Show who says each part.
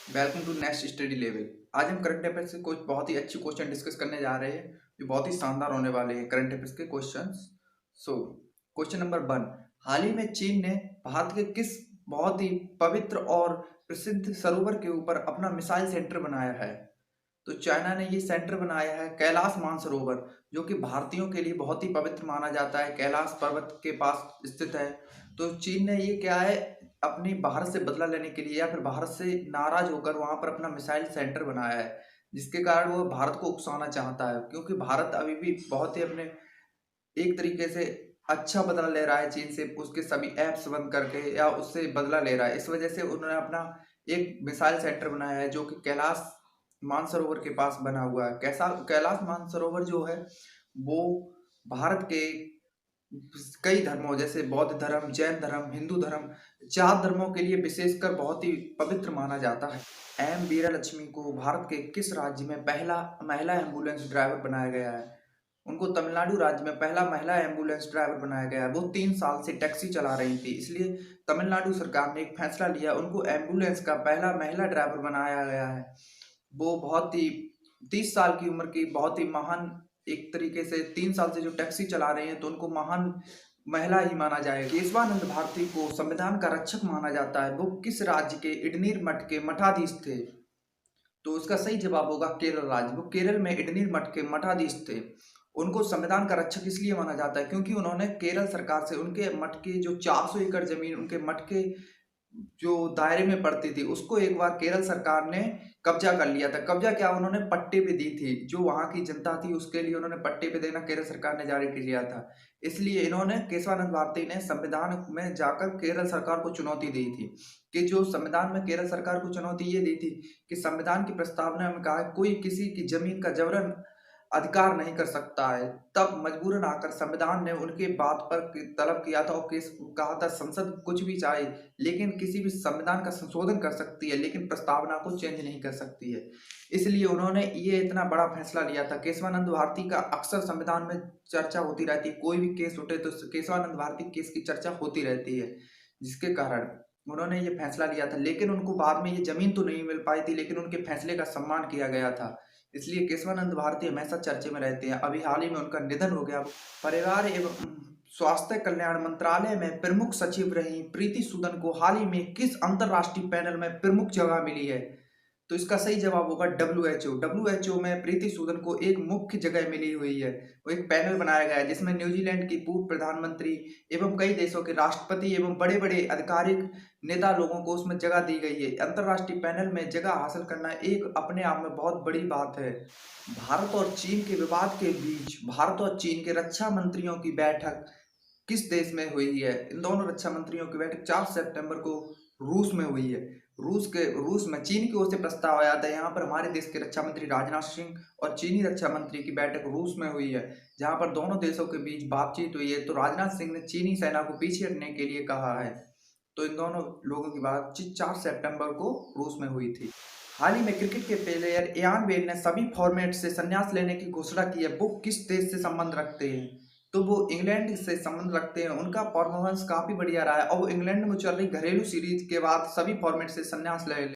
Speaker 1: Welcome to Next Study Level. आज हम current affairs से कुछ बहुत ही अच्छी क्वेश्चन डिस्कस करने जा रहे हैं जो बहुत ही शानदार होने वाले हैं करंट अफेयर्स के क्वेश्चंस। So question number 1। हाल ही में चीन ने भारत के किस बहुत ही पवित्र और प्रसिद्ध सरोवर के ऊपर अपना मिसाइल सेंटर बनाया है? तो चाइना ने ये सेंटर बनाया है कैलाश मानसरोवर, जो कि भारतीयों के लिए बहुत ही पवित्र माना जाता है, कैलाश पर्वत के पास स्थित है। तो चीन ने ये क्या है, अपनी भारत से बदला लेने के लिए या फिर भारत से नाराज होकर वहां पर अपना मिसाइल सेंटर बनाया है, जिसके कारण वो भारत को उकसाना चाहता है, क्योंकि भारत अभी भी बहुत ही अपने एक तरीके से अच्छा बदला ले रहा है चीन से, उसके सभी ऐप्स बंद करके या उससे बदला ले रहा है। इस वजह से उन्होंने अपना एक मिसाइल सेंटर बनाया है जो कि कैलाश मानसरोवर के पास बना हुआ है। कैसा कैलाश मानसरोवर जो है वो भारत के कई धर्मों जैसे बौद्ध धर्म, जैन धर्म, हिंदू धर्म, 4 धर्मों के लिए विशेषकर बहुत ही पवित्र माना जाता है। एम वीरा लक्ष्मी को भारत के किस राज्य में पहला महिला एम्बुलेंस ड्राइवर बनाया गया है? उनको तमिलनाडु राज्य में पहला महिला एम्बुलेंस ड्राइवर बनाया गया है। वो 3 साल से टैक्सी चला रही थी, इसलिए तमिलनाडु सरकार ने एक फैसला लिया, उनको एम्बुलेंस का पहला महिला ड्राइवर बनाया गया है। वो बहुत ही 30 साल की उम्र की बहुत ही महान, एक तरीके से 3 साल से जो टैक्सी चला रहे हैं तो उनको महान महिला ही माना जाएगा। केशवानंद भारती को संविधान का रक्षक माना जाता है। वो किस राज्य के इडनीर मठ के मठाधीश थे? तो उसका सही जवाब होगा केरल राज्य। वो केरल में इडनीर मठ के मठाधीश थे। उनको संविधान का रक्षक इसलिए माना जाता है क्योंकि उन्होंने केरल सरकार से उनके मठ के जो 400 एकड़ जमीन उनके मठ के जो दायरे में पड़ती थी उसको एक बार केरल सरकार ने कब्जा कर लिया था। कब्जा क्या, उन्होंने पट्टे पे दी थी, जो वहां की जनता थी उसके लिए उन्होंने पट्टे पे देना केरल सरकार ने जारी किया था। इसलिए इन्होंने केशवानंद भारती ने संविधान में जाकर केरल सरकार को चुनौती दी थी कि जो संविधान में केरल सरकार को चुनौती ये दी थी कि संविधान की प्रस्तावना में कहा है कोई किसी की जमीन का जबरन अधिकार नहीं कर सकता है। तब मजबूरन आकर संविधान ने उनके बात पर तलब किया था और केस कहा था संसद कुछ भी चाहे लेकिन किसी भी संविधान का संशोधन कर सकती है लेकिन प्रस्तावना को चेंज नहीं कर सकती है। इसलिए उन्होंने ये इतना बड़ा फैसला लिया था। केशवानंद भारती का अक्सर संविधान में चर्चा होती रहती है, कोई भी केस उठे तो केशवानंद भारती केस की चर्चा होती रहती है, जिसके कारण उन्होंने ये फैसला लिया था। लेकिन उनको बाद में ये जमीन तो नहीं मिल पाई थी, लेकिन उनके फैसले का सम्मान किया गया था। इसलिए केशवानंद भारती हमेशा चर्चे में रहते हैं। अभी हाल ही में उनका निधन हो गया। परिवार एवं स्वास्थ्य कल्याण मंत्रालय में प्रमुख सचिव रही प्रीति सूदन को हाल ही में किस अंतरराष्ट्रीय पैनल में प्रमुख जगह मिली है? तो इसका सही जवाब होगा WHO। WHO में प्रीति सूदन को एक मुख्य जगह मिली हुई है। वो एक पैनल बनाया गया है जिसमें न्यूजीलैंड की पूर्व प्रधानमंत्री एवं कई देशों के राष्ट्रपति एवं बड़े बड़े आधिकारिक नेता लोगों को उसमें जगह दी गई है। अंतरराष्ट्रीय पैनल में जगह हासिल करना एक अपने आप में बहुत बड़ी बात है। भारत और चीन के विवाद के बीच भारत और चीन के रक्षा मंत्रियों की बैठक किस देश में हुई है? इन दोनों रक्षा मंत्रियों की बैठक 4 सितंबर को रूस में हुई है। रूस में चीन की ओर से प्रस्ताव आया था। यहाँ पर हमारे देश के रक्षा मंत्री राजनाथ सिंह और चीनी रक्षा मंत्री की बैठक रूस में हुई है, जहाँ पर दोनों देशों के बीच बातचीत हुई है। तो राजनाथ सिंह ने चीनी सेना को पीछे हटने के लिए कहा है। तो इन दोनों लोगों की बातचीत 4 सितंबर को रूस में हुई थी। हाल ही में क्रिकेट के प्लेयर इयान बेल ने सभी फॉर्मेट से संन्यास लेने की घोषणा की है। वो किस देश से संबंध रखते हैं? तो वो इंग्लैंड से संबंध रखते हैं। उनका परफॉर्मेंस काफी बढ़िया रहा है और वो इंग्लैंड में चल रही घरेलू सीरीज के बाद सभी फॉर्मेट से संन्यास ले